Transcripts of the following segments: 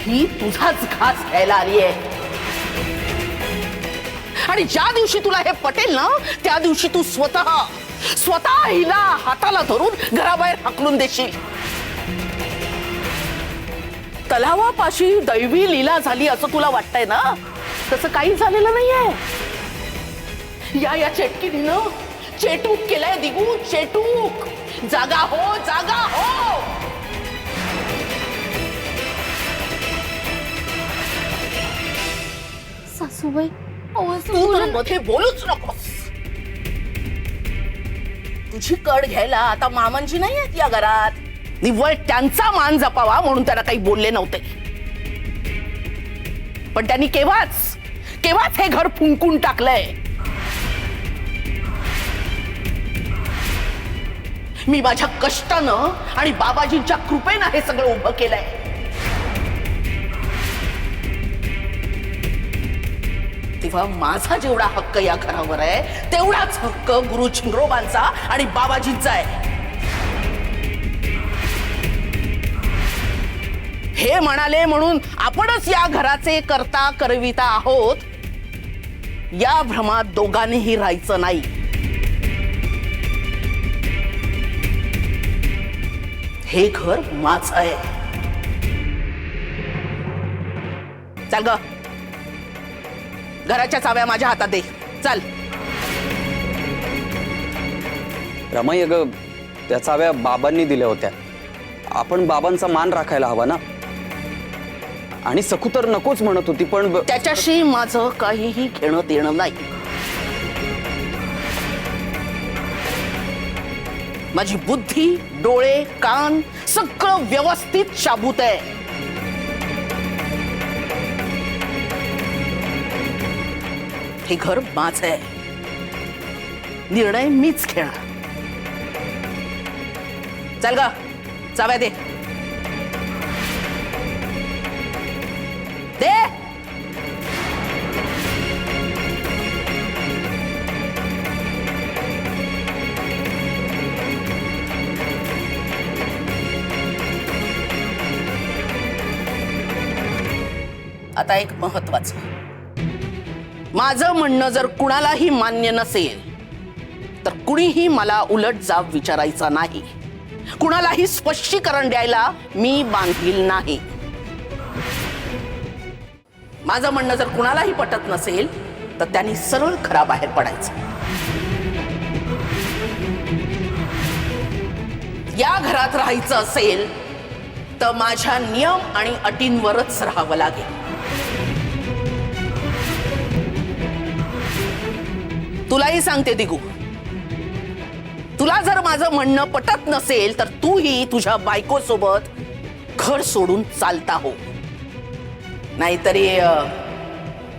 ही तुझाच घास घ्यायला आली आहे आणि ज्या दिवशी तुला हे पटेल ना त्या दिवशी तू स्वतः हिला हाताला धरून घराबाहेर हाकलून देशील. तलावापाशी दैवी लीला झाली असं तुला वाटतंय ना, तसं काही झालेलं नाहीये. या चेटकीनं चेटूक केलंय दिगू, चेटूक. जागा हो, जागा हो. सासूबाई तू तर मध्ये बोलूच नकोस. तुझी कड घ्यायला आता मामांची नाही आहेत या घरात. निव्वळ त्यांचा मान जपावा म्हणून त्याला काही बोलले नव्हते, पण त्यांनी केव्हाच हे घर फुंकून टाकलंय. मी माझ्या कष्टानं आणि बाबाजींच्या कृपेनं हे सगळं उभं केलंय. तेव्हा माझा जेवढा हक्क या घरावर आहे तेवढाच हक्क गुरु छिंगरोबांचा आणि बाबाजींचा आहे. हे म्हणाले म्हणून आपणच या घराचे करता करविता आहोत या भ्रमात दोघांनीही राहायचं नाही. हे घर माझं आहे. चल ग, घराच्या चाव्या माझ्या हातात दे. चल. रमाई, अगं त्या चाव्या बाबांनी दिल्या होत्या. आपण बाबांचा मान राखायला हवा ना. आणि सकू तर नकोच म्हणत होती, पण त्याच्याशी माझं काहीही घेणं देणं नाही. माझी बुद्धी, डोळे, कान सगळं व्यवस्थित शाबूत आहे. हे घर माझं आहे. निर्णय मीच घेणार. चल ग, चाव्या दे. दे. आता एक महत्वाचं, माझं म्हणणं जर कुणालाही मान्य नसेल तर कुणीही मला उलट जाब विचारायचा नाही. कुणालाही स्पष्टीकरण द्यायला मी बांधील नाही. माझं म्हणणं जर कुणालाही पटत नसेल तर त्यांनी सरळ घराबाहेर पडायचं. या घरात राहायचं असेल तर माझ्या नियम आणि अटींवरच राहावं लागेल. तुलाही सांगते दिगू, तुला जर माझं म्हणणं पटत नसेल तर तूही तुझ्या बायको सोबत घर सोडून चालता हो. नाहीतरी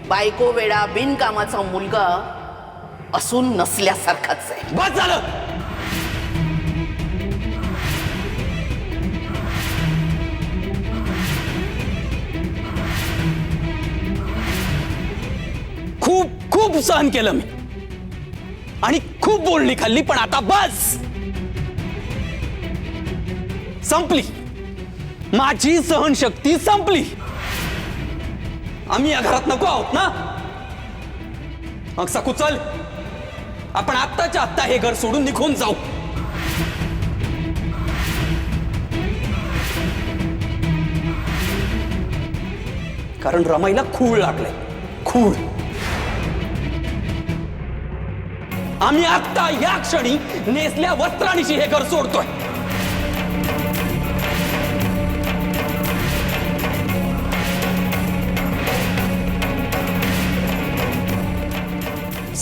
बायको वेडा बिनकामाचा मुलगा असून नसल्यासारखाच आहे. बस झालं. खूप खूप सहन केलं मी आणि खूप बोलणी खाल्ली, पण आता बस. संपली. माझी सहनशक्ती संपली. आम्ही या घरात नको आहोत ना. मग सकू चल, आपण आत्ताच्या आत्ता हे घर सोडून निघून जाऊ. कारण रमाईला खूळ लागले. खूळ. आम्ही आत्ता या क्षणी नेसल्या वस्त्रांनीशी हे घर सोडतोय.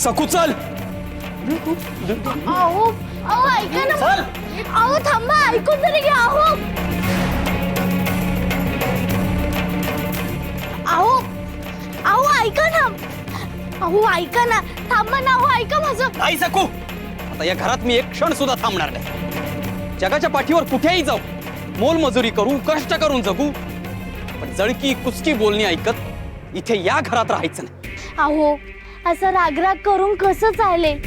सकू चल. अहो ऐका ना. चल. अहो थांबा, ऐकून तरी घ्या. अहो ऐका ना. अहो ऐका ना, थांबा ना. अहो ऐका माझं. नाही सकू, आता या घरात मी एक क्षण सुद्धा थांबणार नाही. जगाच्या पाठीवर कुठेही जाऊ, मोलमजुरी करू, कष्ट करून जगू, पण जळकी कुचकी बोलणी ऐकत इथे या घरात राहायचं नाही. अहो असं रागराग करून कसं चालेल?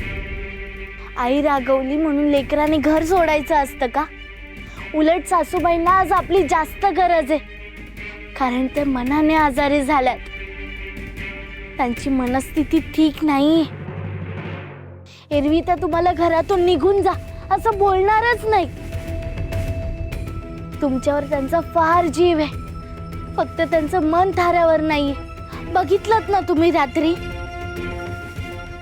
आई रागवली म्हणून लेकराने घर सोडायचं असतं का? उलट सासूबाईंना आज आपली जास्त गरज आहे. कारण ते मनाने आजारी झाल्यात. त्यांची मनस्थिती ठीक नाहीये. एरवी त्या तुम्हाला घरातून निघून जा असं बोलणारच नाही. तुमच्यावर त्यांचा फार जीव आहे, फक्त त्यांचं मन थाऱ्यावर नाहीये. बघितलंत ना तुम्ही रात्री.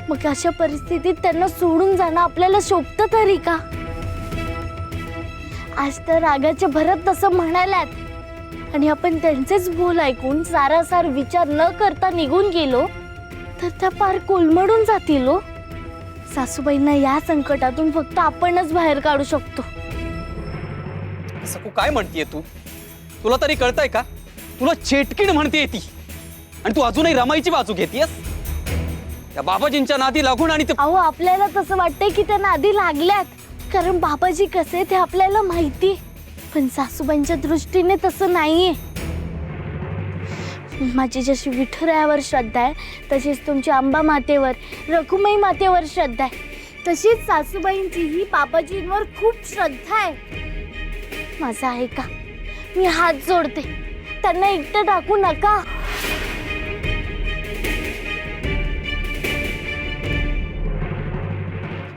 मग अशा परिस्थितीत त्यांना सोडून जाणं आपल्याला शोभतं तरी का? आज तर रागाच्या भरात तसं म्हणाल्यात आणि आपण त्यांचेच बोल ऐकून सारासार विचार न करता निघून गेलो तर त्या पार कोलमडून जातील हो. सासूबाईंना या संकटातून फक्त आपणच बाहेर काढू शकतो. सकू काय म्हणतीये तू? तुला तरी कळतंय का? तुला चेटकीण म्हणतीये ती आणि तू अजूनही रमाईची बाजू घेतीयस. त्या बाबाजींच्या नादी लागून आणि अहो आपल्याला तसं वाटतंय की त्या नादी लागल्यात, कारण बाबाजी कसे ते आपल्याला माहिती. पण सासूबाईंच्या दृष्टीने तसं नाहीये. माझी जशी विठुरायावर श्रद्धा आहे तशीच तुमची अंबा मातेवर, रखुमाई मातेवर श्रद्धा आहे, तशीच सासूबाईंचीही बाबाजींवर खूप श्रद्धा आहे. माझं ऐका, मी हात जोडते, त्यांना एकटं टाकू नका.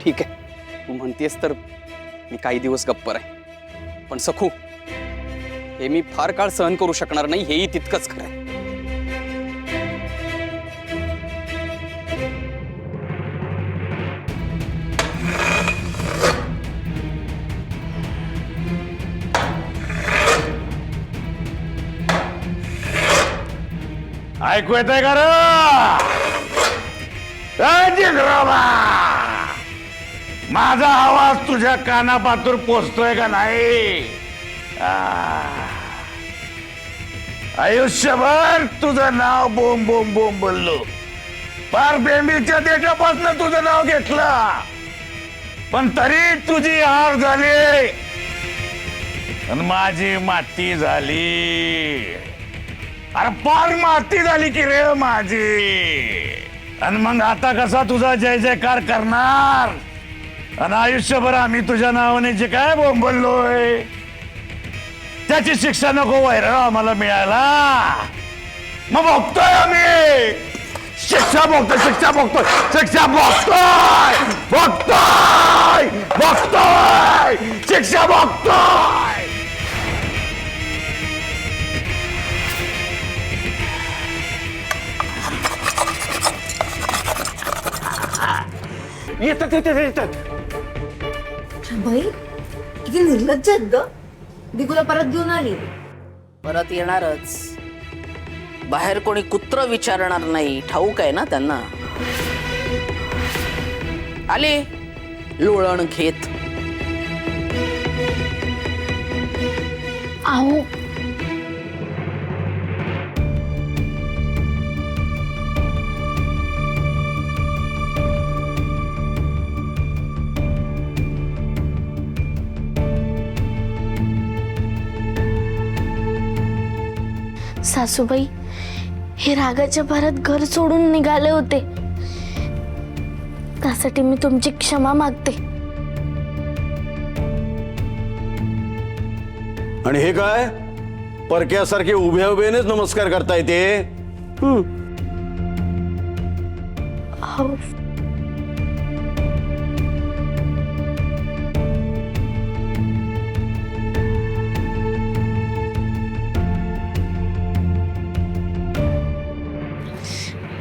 ठीक आहे, तू म्हणतेस तर मी काही दिवस गप्प आहे. पण सखू, हे मी फार काळ सहन करू शकणार नाही, हेही तितकंच खरं आहे. ऐकू येतंय का रे? माझा आवाज तुझ्या कानापातूर पोचतोय का नाही? आयुष्यभर तुझं नाव बोंब बोंब बोंब बोललो, पार बेंबीच्या देठापासून तुझं नाव घेतलं, पण तरी तुझी हार झाली आणि माझी माती झाली. अरे पार माती झाली की रे माझी. आणि मग आता कसा तुझा जय जयकार करणार? आणि आयुष्यभर आम्ही तुझ्या नावाने जे काय बोंबलोय त्याची शिक्षा नको वैर आम्हाला मिळायला? मग बघतोय आम्ही, शिक्षा बघतोय, शिक्षा बघतोय, शिक्षा बघतोय, बघतोय, बघतोय, शिक्षा बघतोय. येतात येतात येतात. बाई किती निर्लज्ज आहेत ग. दिगूला परत घेऊन आली. परत येणारच. बाहेर कोणी कुत्र विचारणार नाही, ठाऊक आहे ना त्यांना. आले लोळण घेत. अहो सासूबाई, हे रागाच्या भरात घर सोडून निघाले होते, त्यासाठी मी तुमची क्षमा मागते. आणि हे काय परक्यासारखे उभ्या उभ्यानेच नमस्कार करता येते? अहो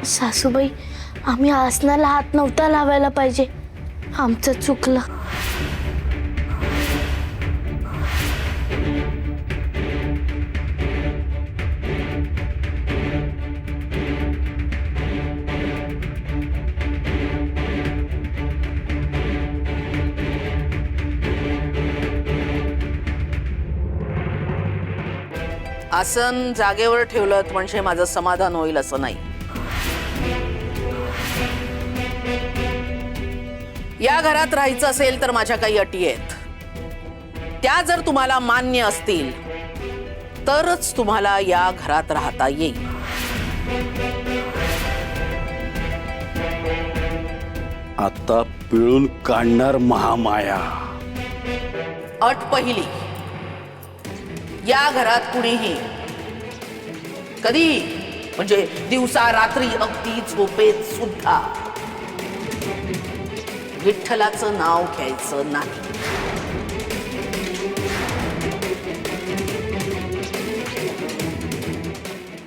सासूबाई, आम्ही आसनाला हात नव्हता लावायला पाहिजे, आमचं चुकलं. आसन जागेवर ठेवलं म्हणजे माझं समाधान होईल असं नाही. या घरात राहायचं असेल तर माझ्या काही अटी आहेत. त्या जर तुम्हाला मान्य असतील तरच तुम्हाला या घरात राहता येईल. आता पिळून काढणार महामाया. अट पहिली, या घरात कुणीही कधी म्हणजे दिवसा रात्री अगदी झोपेत सुद्धा विठ्ठलाचं नाव घ्यायचं नाही.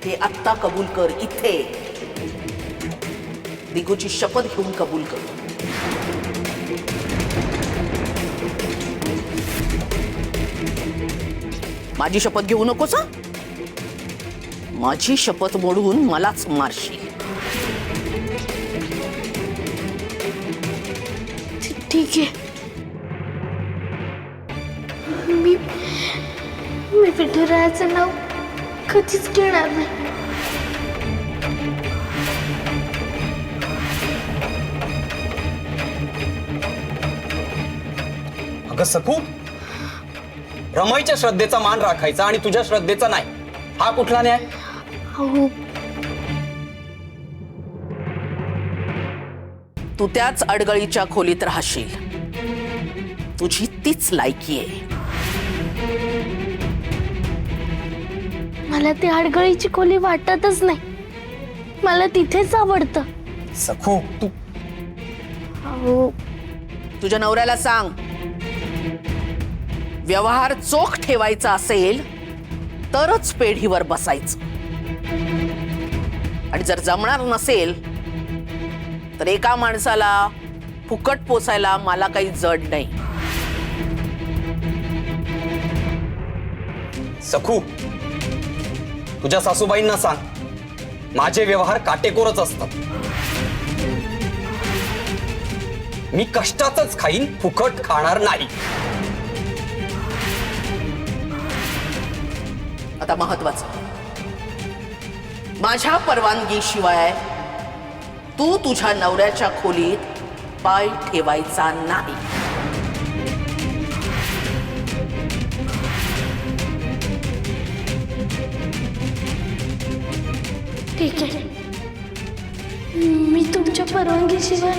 हे आत्ता कबूल कर. इथे दिगूची शपथ घेऊन कबूल कर. माझी शपथ घेऊ नकोस हं? माझी शपथ मोडून मलाच मारशील. ठीक आहे. मी विठुरायाचं नाव कधीच घेणार नाही. अगं सखू, रमाईच्या श्रद्धेचा मान राखायचा आणि तुझ्या श्रद्धेचा नाही, हा कुठला न्याय? अहो, तू त्याच अडगळीच्या खोलीत राहशील. तुझी तीच लायकी आहे. मला ती अडगळीची खोली वाटतच नाही. मला तिथेच आवडतं. सखू तू अहो, तुझ्या नवऱ्याला सांग, व्यवहार चोख ठेवायचा असेल तरच पेढीवर बसायचं. आणि जर जमणार नसेल तर एका माणसाला फुकट पोसायला मला काही जड नाही. सखू, तुझ्या सासूबाईंना सांग, माझे व्यवहार काटेकोरच असतात. मी कष्टाचंच खाईन, फुकट खाणार नाही. आता महत्वाचं, माझ्या परवानगीशिवाय तू तुझ्या नवऱ्याच्या खोलीत पाय ठेवायचा नाही. ठीक आहे. मी तुमच्या परवानगीशिवाय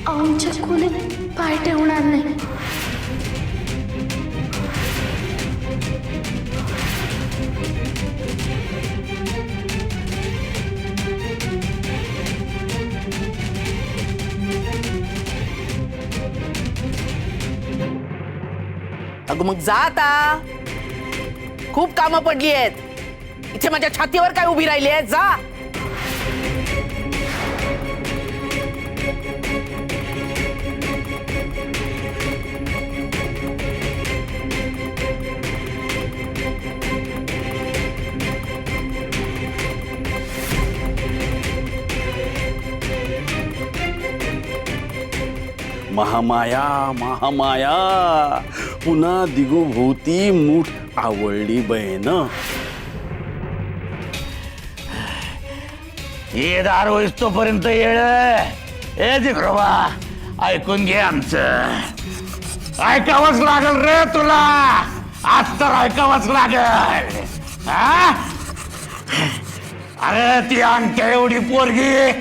आमच्या खोलीत पाय ठेवणार नाही. अगं मग जा आता. खूप कामं पडली आहेत. इथे माझ्या छातीवर काय उभी राहिली आहे? जा. महामाया महामाया, पुन्हा दिगूभोवती मूठ आवळली बहीण. ये दार होईस तोपर्यंत येळ. ए जिग्रोबा, ऐकून घे आमचं. ऐकावंच लागल रे तुला. आज तर ऐकावंच लागल. हा? अरे ती अंगठ्या एवढी पोरगी,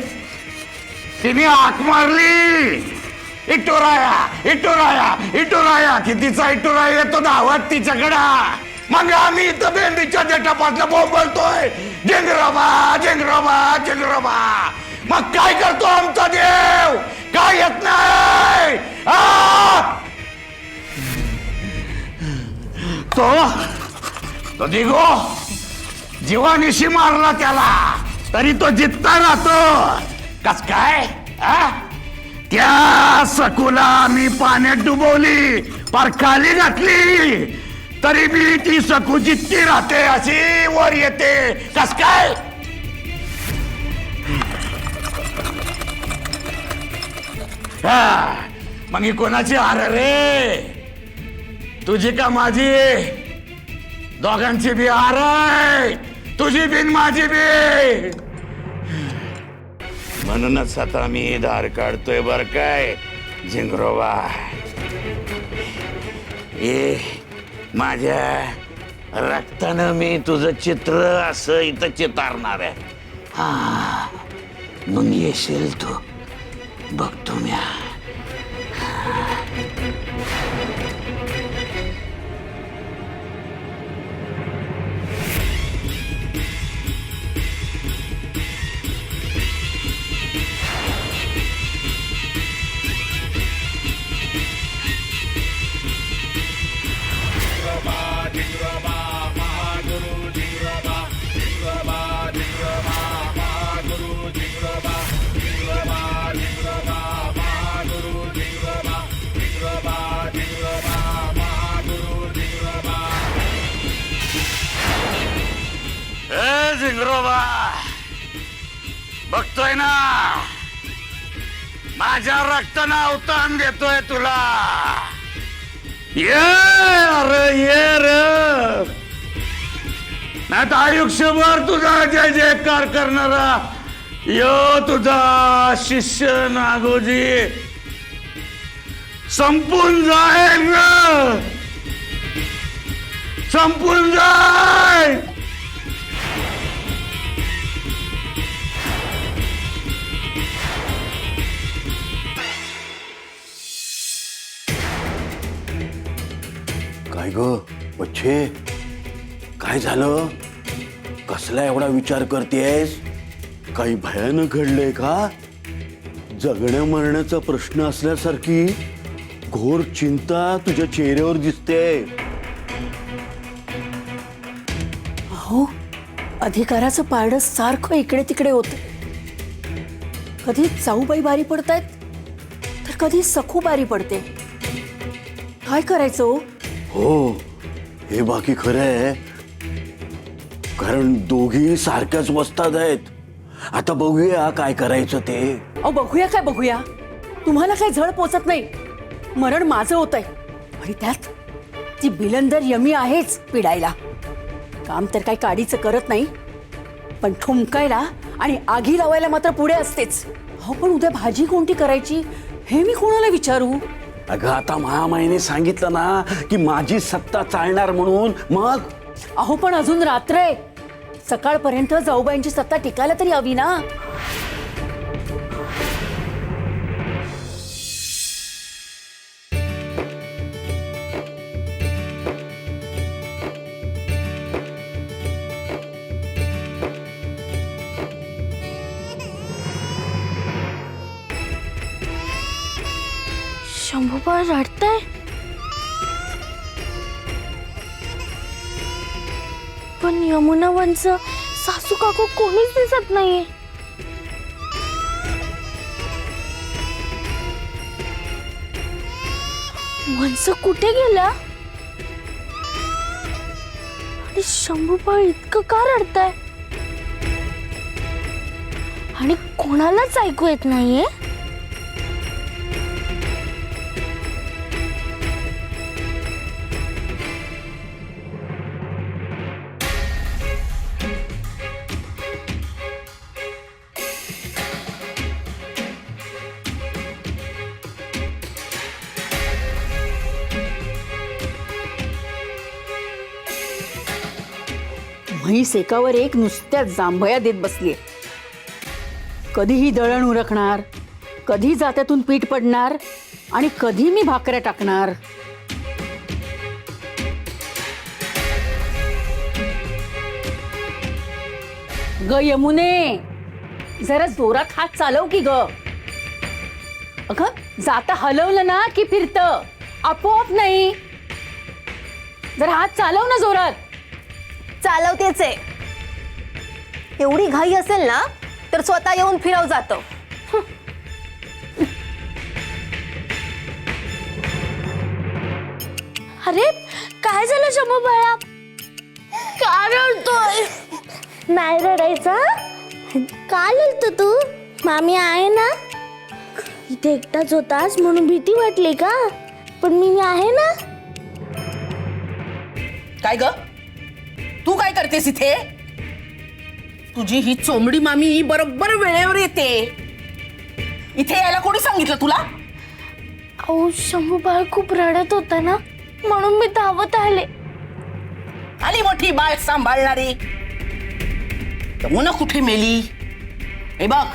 तिने हाक मारली, इटोराया इटोराया इटोराया. कितीचा इटोरा येतो धावत तिच्याकडं. मग आम्ही इथं बेंबीच्या देठापासून बोंबलतोय, झिंगरोबा झिंगरोबा झिंगरोबा. मग काय करतो आमचा देव? काय येत नाही? तो दिगो जीवानिशी मारला त्याला, तरी तो जित्ता राहतो. कस काय? त्या सखूला मी पाण्यात डुबवली, पार खाली घातली, तरी मी ती सखू जितकी राहते अशी वर येते. कस काय? मग ही कोणाची हार रे? तुझी का माझी? दोघांची बी हार आहे, तुझी बिन माझी बी. म्हणूनच आता मी धार काढतोय बर काय झिंगरोबा. ए माझ्या रक्तानं मी तुझं चित्र असं इथं चितारणार आहे. हा, मग येशील तू, बघतो म्या. झिंगरोबा, बघतोय ना माझ्या रक्ताना अवतान देतोय तुला. ये अरे ये रे, नाही तर आयुष्यभर तुझा जय जयकार करणारा यो तुझा शिष्य नागोजी संपून जाईल ग, संपून जाईल. काय ग बच्चे, काय झालं? कसला एवढा विचार करतेस? काही भयानक घडलंय का? जगण्या मरण्याचा प्रश्न असल्यासारखी घोर चिंता तुझ्या चेहऱ्यावर दिसते. अहो, अधिकाराचं पारडं सारखं इकडे तिकडे होतं. कधी जाऊबाई बारी पडतायत तर कधी सखू बारी पडते. काय करायचं हो? हो, हे बाकी खरं आहे, कारण दोघी सारख्याच वस्ताद आहेत. आता बघूया काय करायचं ते. अहो बघूया काय बघूया, तुम्हाला काय झळ पोचत नाही. मरण माझं होतंय आणि त्यात ती बिलंदर यमी आहेच पिडायला. काम तर काही काडीचं करत नाही, पण ठुमकायला आणि आगी लावायला मात्र पुढे असतेच. हो, पण उद्या भाजी कोणती करायची हे मी कोणाला विचारू? अगं आता महामाईने सांगितलं ना की माझी सत्ता चालणार म्हणून. मग अहो पण अजून रात्र आहे, सकाळपर्यंत जाऊबाईंची सत्ता टिकायला तरी हवी ना. शंभूबाळ रडताय. पण यमुना वंच सासू काकू कोणीच दिसत नाहीये. वंच कुठे गेला? आणि शंभूबाळ इतकं का रडताय? आणि कोणालाच ऐकू येत नाहीये. म्हैस एकावर एक नुसत्या जांभया देत बसलीये. कधीही दळण उरकणार, कधी जात्यातून पीठ पडणार आणि कधी मी भाकऱ्या टाकणार. ग यमुने, जरा जोरात हात चालव की ग. अगं जाता हलवलं ना की फिरतं, आपोआप नाही. जरा हात चालव ना जोरात. चालवतेच आहे. एवढी घाई असेल ना तर स्वतः येऊन फिरव जातो. अरे काय झालं शंभूबाळा? का रडतोय? नाही रडायचा. का रडतो तू? मामी आहे ना. इथे एकटाच होतास म्हणून भीती वाटली का? पण मी आहे ना. काय ग, तू काय करतेस इथे? तुझी ही चोमडी मामी ही बरोबर वेळेवर येते. इथे यायला कोणी सांगितलं तुला? अहो शंभूबाळ खूप रडत होता ना, म्हणून मी धावत आले. आली मोठी बाळ सांभाळणारी. यमुना कुठे मेली? हे बघ,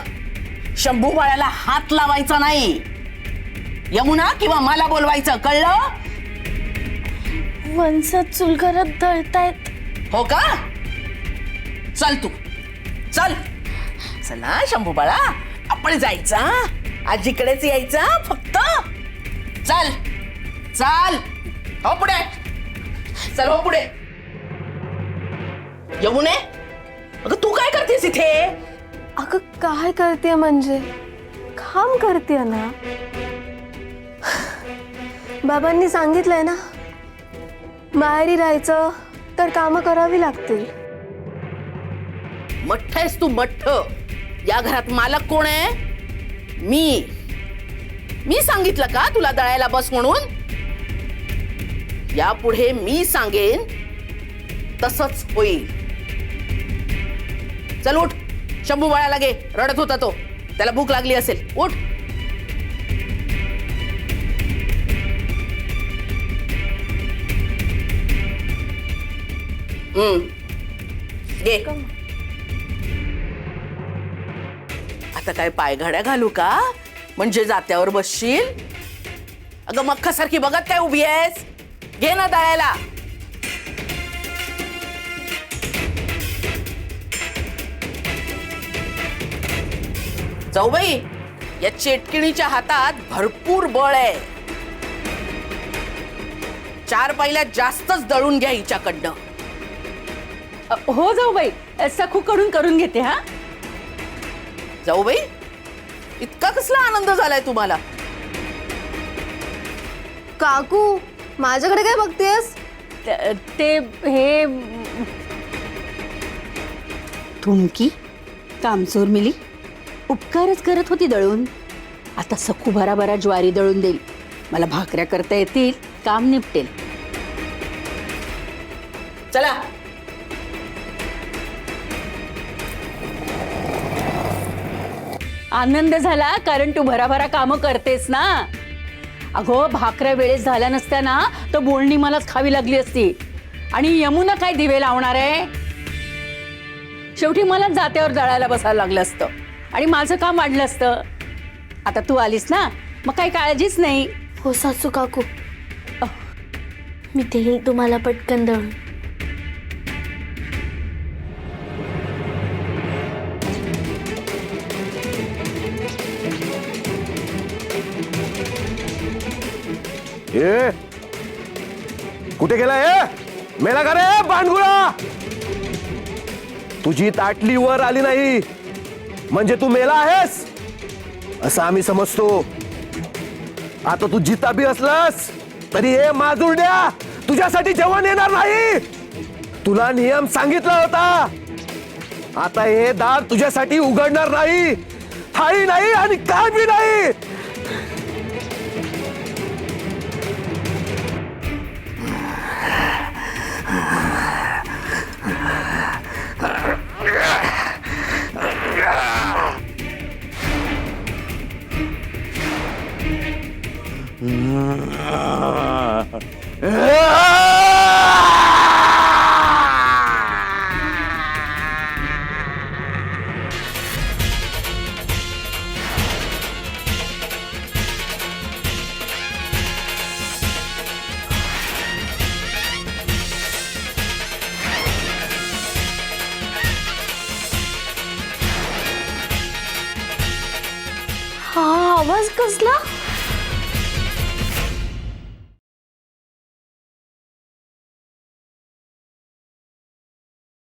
शंभू बाळाला हात लावायचा नाही. यमुना किंवा मला बोलवायचं, कळलं? वंशात चुलघरात दळतायत. हो का? चल तू चल. चला शंभू बाळा, आपण जायचं. आजीकडेच यायचं फक्त. चल चल, हो पुढे. चल हो पुढे. यमुने, अगं तू काय करतेस इथे? अगं काय करते म्हणजे काम करते ना. बाबांनी सांगितलंय ना, माहेरी राहायचं तर कामं करावी लागतील. मठ्ठ आहेस तू, मठ्ठ. या घरात मालक कोण आहे? मी सांगितलं का तुला दळायला बस म्हणून? यापुढे मी सांगेन तसंच होईल. चल उठ, शंभू बाळाला घे, रडत होता तो, त्याला भूक लागली असेल. उठ. घे. आता काय पायघड्या घालू का म्हणजे जात्यावर बसशील? अगं मक्खासारखी बघत काय उभी आहेस? घे ना दळायला. जाऊबाई, या चेटकिणीच्या हातात भरपूर बळ आहे. 4 पायल्या जास्तच दळून घ्या हिच्याकडनं. हो जाऊ बाई, सखू करून घेते. हा जाऊबाई, इतका कसला आनंद झालाय तुम्हाला? काकू माझ्याकडे काय बघतेस? ते हे थुमकी कामचोर मिली उपकारच करत होती दळून. आता सखू भराभरा ज्वारी दळून देईल, मला भाकऱ्या करता येतील, काम निपटेल. चला. आनंद झाला कारण तू भराभरा कामं करतेस ना. अगो भाकऱ्या वेळेस झाल्या नसत्या ना तर बोलणी मलाच खावी लागली असती. आणि यमुना काय दिवे लावणार आहे? शेवटी मला जात्यावर दळायला बसायला लागलं असतं आणि माझं काम वाढलं असतं. आता तू आलीस ना, मग काही काळजीच नाही. हो सासू काकू, मी देईल तुम्हाला पटकन दळून. ए कुठे गेला? मेला का रे बांडगुळा? तुझी ताटली वर आली नाही म्हणजे तू मेला आहेस असं आम्ही समजतो. आता तू जिता बी असलास तरी हे माजुरड्या तुझ्यासाठी जेवण येणार नाही. तुला नियम सांगितला होता. आता हे दार तुझ्यासाठी उघडणार नाही. थाळी नाही आणि काय बी नाही. हा आवाज कसला?